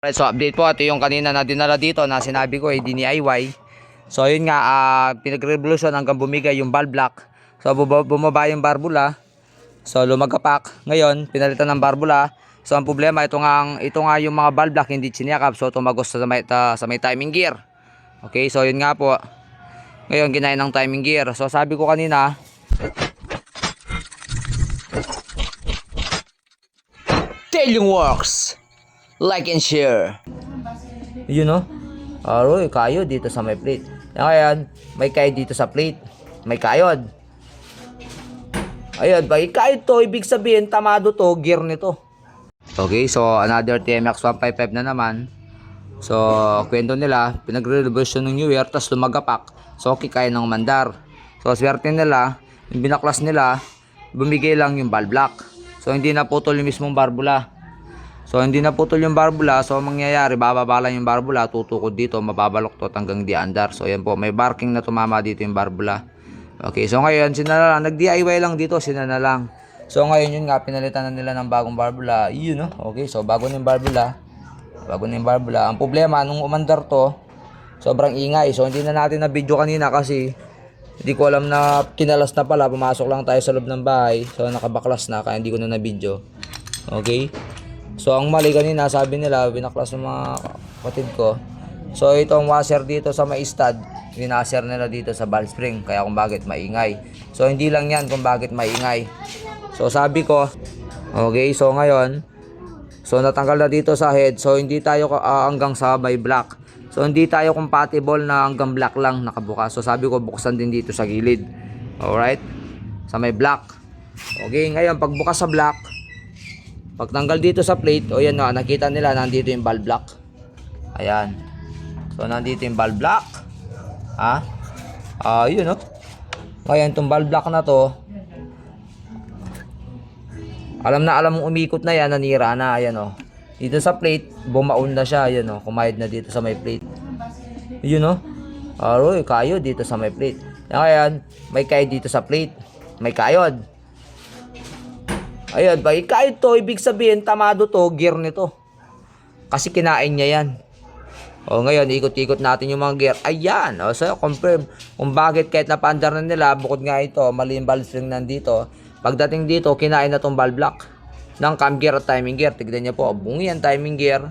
Right, so update po, ito yung kanina na dinala dito na sinabi ko DIY. So yun nga, pinag-revolution hanggang bumigay yung valve block. So bumaba yung barbula. So lumagapak. Ngayon, pinalitan ng barbula. So ang problema, ito nga yung mga valve block hindi siniyakap. So tumagos sa may timing gear. Okay, so yun nga po. Ngayon, ginahin ng timing gear. So sabi ko kanina, Tailing Works, like and share. Yun no? Aroy, kayod dito sa may plate. Ngayon, may kayod dito sa plate. May kayod. Ayun, pag kayod to, ibig sabihin, tamado to, gear nito. Okay, so another TMX 155 na naman. So, kwento nila, pinagre-reversion ng New Year, tapos lumagapak. So, okay, kaya ng mandar. So, swerte nila, yung binaklas nila, bumigay lang yung valve block. So, hindi naputol yung mismong barbula. So, hindi naputol yung barbula. So, mangyayari, bababa lang yung barbula, tutukod dito, mababaloktot hanggang di andar. So, yan po, may barking na tumama dito yung barbula. Okay, so ngayon, sina na lang, nag-DIY lang dito, sina na lang. So, ngayon yun nga, pinalitan na nila ng bagong barbula. Yun, no? Okay, so, bago na yung barbula. Bago na yung barbula. Ang problema, nung umandar to, sobrang ingay. So, hindi na natin na video kanina kasi hindi ko alam na kinalas na pala. Pumasok lang tayo sa loob ng bahay. So, nakabaklas na, kaya hindi ko na video. Okay? So, ang mali kanina, sabi nila, binaklas ng mga kapatid ko. So, itong washer dito sa may stud, winasher nila dito sa valve spring. Kaya kung bakit maingay. So, hindi lang yan kung bakit maingay. So, sabi ko, okay, so ngayon, so natanggal na dito sa head. So, hindi tayo hanggang sa may black. So, hindi tayo compatible na hanggang black lang nakabukas. So, sabi ko, buksan din dito sa gilid. Alright? Sa may black. Okay, ngayon, pagbukas sa black, pag tanggal dito sa plate, o yan na, nakita nila, nandito yung valve block. Ayan. So, nandito yung valve block. Yun, no? Ngayon, itong valve block na to, alam mong umikot na yan, nanira na, ayan, o. Dito sa plate, bumaon na siya, ayan, o. Kumayad na dito sa may plate. Yun, no? Aroy, kayod dito sa may plate. Ngayon, may kayod dito sa plate. May kayod. Ayun, pag ikayod to, ibig sabihin, tamado to, gear nito. Kasi kinain niya yan. O ngayon, ikot-ikot natin yung mga gear. Ayan, o, so confirm kung bakit kahit napaandar na nila, bukod nga ito, mali yung valve spring nandito. Pagdating dito, kinain na tong valve block ng cam gear at timing gear. Tignan niyo po, bungi ang timing gear.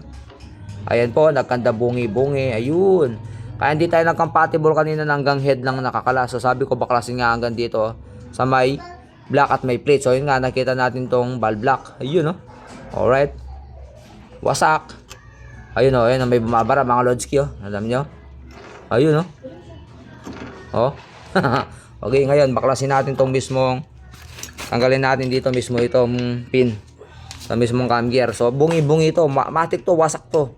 Ayan po, nagkanda bungi-bungi. Ayun. Kaya hindi tayo nag-compatible kanina hanggang head lang nakakala. So sabi ko, baklasin nga hanggang dito sa may black at may plate. So yun nga, nakita natin tong valve block. Ayun, no? Alright. Wasak. Ayun, oh, ayun, may bumabara mga Lodski, oh. Alam nyo? Ayun, no? Oh. Okay, ngayon, baklasin natin tong mismong, tanggalin natin dito mismo itong pin sa mismong cam gear. So, bungi-bungi ito. Matik to, wasak to.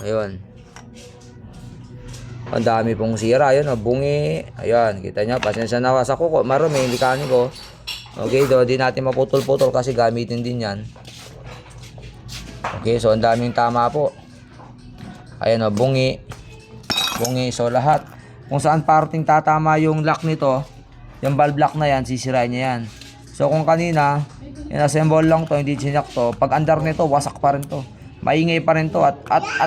Ayun. Ang dami pong sira. Ayun, oh, bungi. Ayun, kita nyo. Pasensya na wasak ko. Marami, hindi kaniko. Okay, do, di natin maputol-putol kasi gamitin din yan. Okay, so ang daming tama po. Ayan, oh, bungi. Bungi. So, lahat. Kung saan parting tatama yung lock nito, yung valve block na yan, sisirain niya yan. So, kung kanina, in-assemble lang to, hindi sinak to, pag andar nito, wasak pa rin to. Maingay pa rin to at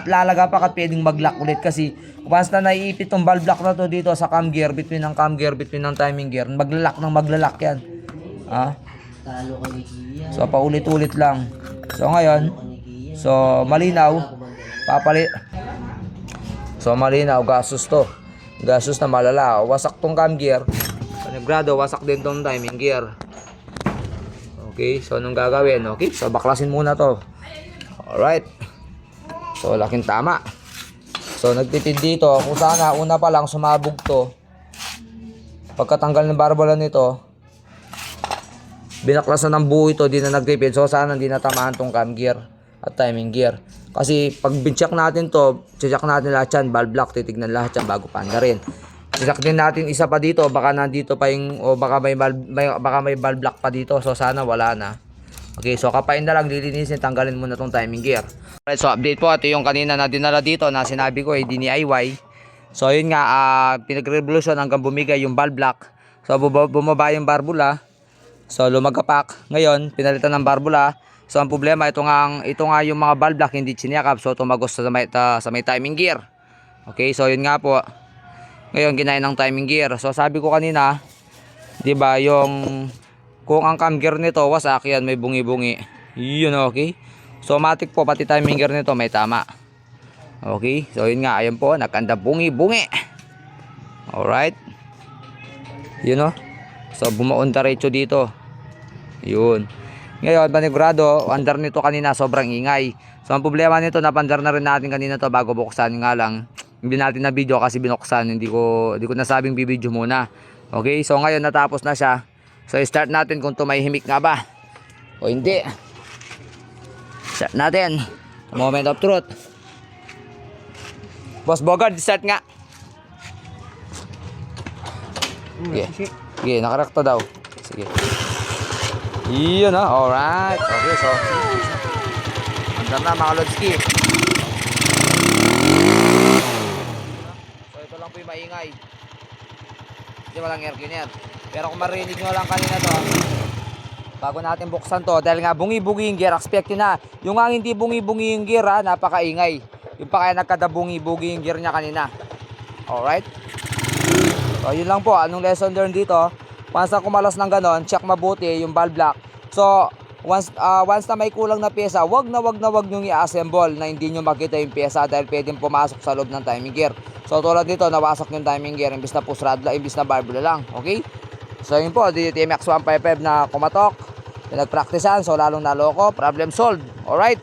lalaga pa at pwedeng mag-lock ulit kasi once na naiipit tong valve block na to dito sa cam gear, between ng cam gear, between ng timing gear, maglalak yan. So, paulit-ulit lang. So, ngayon, so, malinaw, malinaw, gastos to. Gastos na malala. Wasak tong cam gear. Panigrado, wasak din tong timing gear. Okay, so anong gagawin? Okay, so baklasin muna to. Alright. So, laking tama. So, nagtitid dito. Kung sana, una pa lang, sumabog to. Pagkatanggal ng barbala nito, binaklasan ng buo ito, di na nag-repeat. So, sana hindi natamaan tong cam gear at timing gear. Kasi, pag bincheck natin to, check natin lahat yan, valve block, titignan lahat yan bago paandarin. Check din natin isa pa dito, baka nandito pa yung, o baka may valve block pa dito. So, sana wala na. Okay, so kapain na lang, lilinisin, tanggalin muna tong timing gear. Alright, so update po, ito yung kanina na dinala dito na sinabi ko DIY. So yun nga, pinag-revolution hanggang bumigay yung valve block. So bumaba yung barbula. So lumagapak. Ngayon, pinalitan ng barbula. So ang problema, ito nga yung mga valve lock hindi chinekap, so tumagos sa may timing gear. Okay, so yun nga po. Ngayon ginahin ng timing gear. So sabi ko kanina, 'di ba, yung kung ang cam gear nito wasak, yan may bungi-bungi. Yun, okay. So matik po pati timing gear nito may tama. Okay, so yun nga, ayun po, nagkanda bungi-bungi. Alright. Yun, oh. So bumaon diretso dito. Yun. Ngayon, panigurado, under nito kanina sobrang ingay. So ang problema nito, napandar na rin natin kanina to bago buksan, nga lang hindi natin na video kasi binuksan, hindi ko nasabing bibidyo muna. Okay, so ngayon natapos na siya. So start natin kung tumahimik nga ba o hindi. Start natin. Moment of truth. Boss Bogard, start nga. Sige. Sige, nakarekto daw. Sige. Iyon, ha. Alright. Okay, so andar na mga Lodski. So ito lang po yung maingay. Hindi walang air cleaner. Pero kung marinig nyo lang kanina to, bago natin buksan to, dahil nga bungi-bungi yung gear, expect nyo na. Yung nga hindi bungi-bungi yung gear, ha, napakaingay. Yung pa kaya nagkadabungi-bungi yung gear niya kanina. Alright. So yun lang po, anong lesson learned dito? Once na kumalas ng ganon, check mabuti yung valve lock. So once na may kulang na pyesa, wag na wag nyo i-assemble na hindi nyo makita yung pyesa dahil pwedeng pumasok sa loob ng timing gear. So tulad dito, nawasak yung timing gear, imbis na push rod lang, imbis na valve lang. Okay? So yun po, TMX 155 na kumatok, pinagpraktisan, so lalong naloko, problem solved. Alright?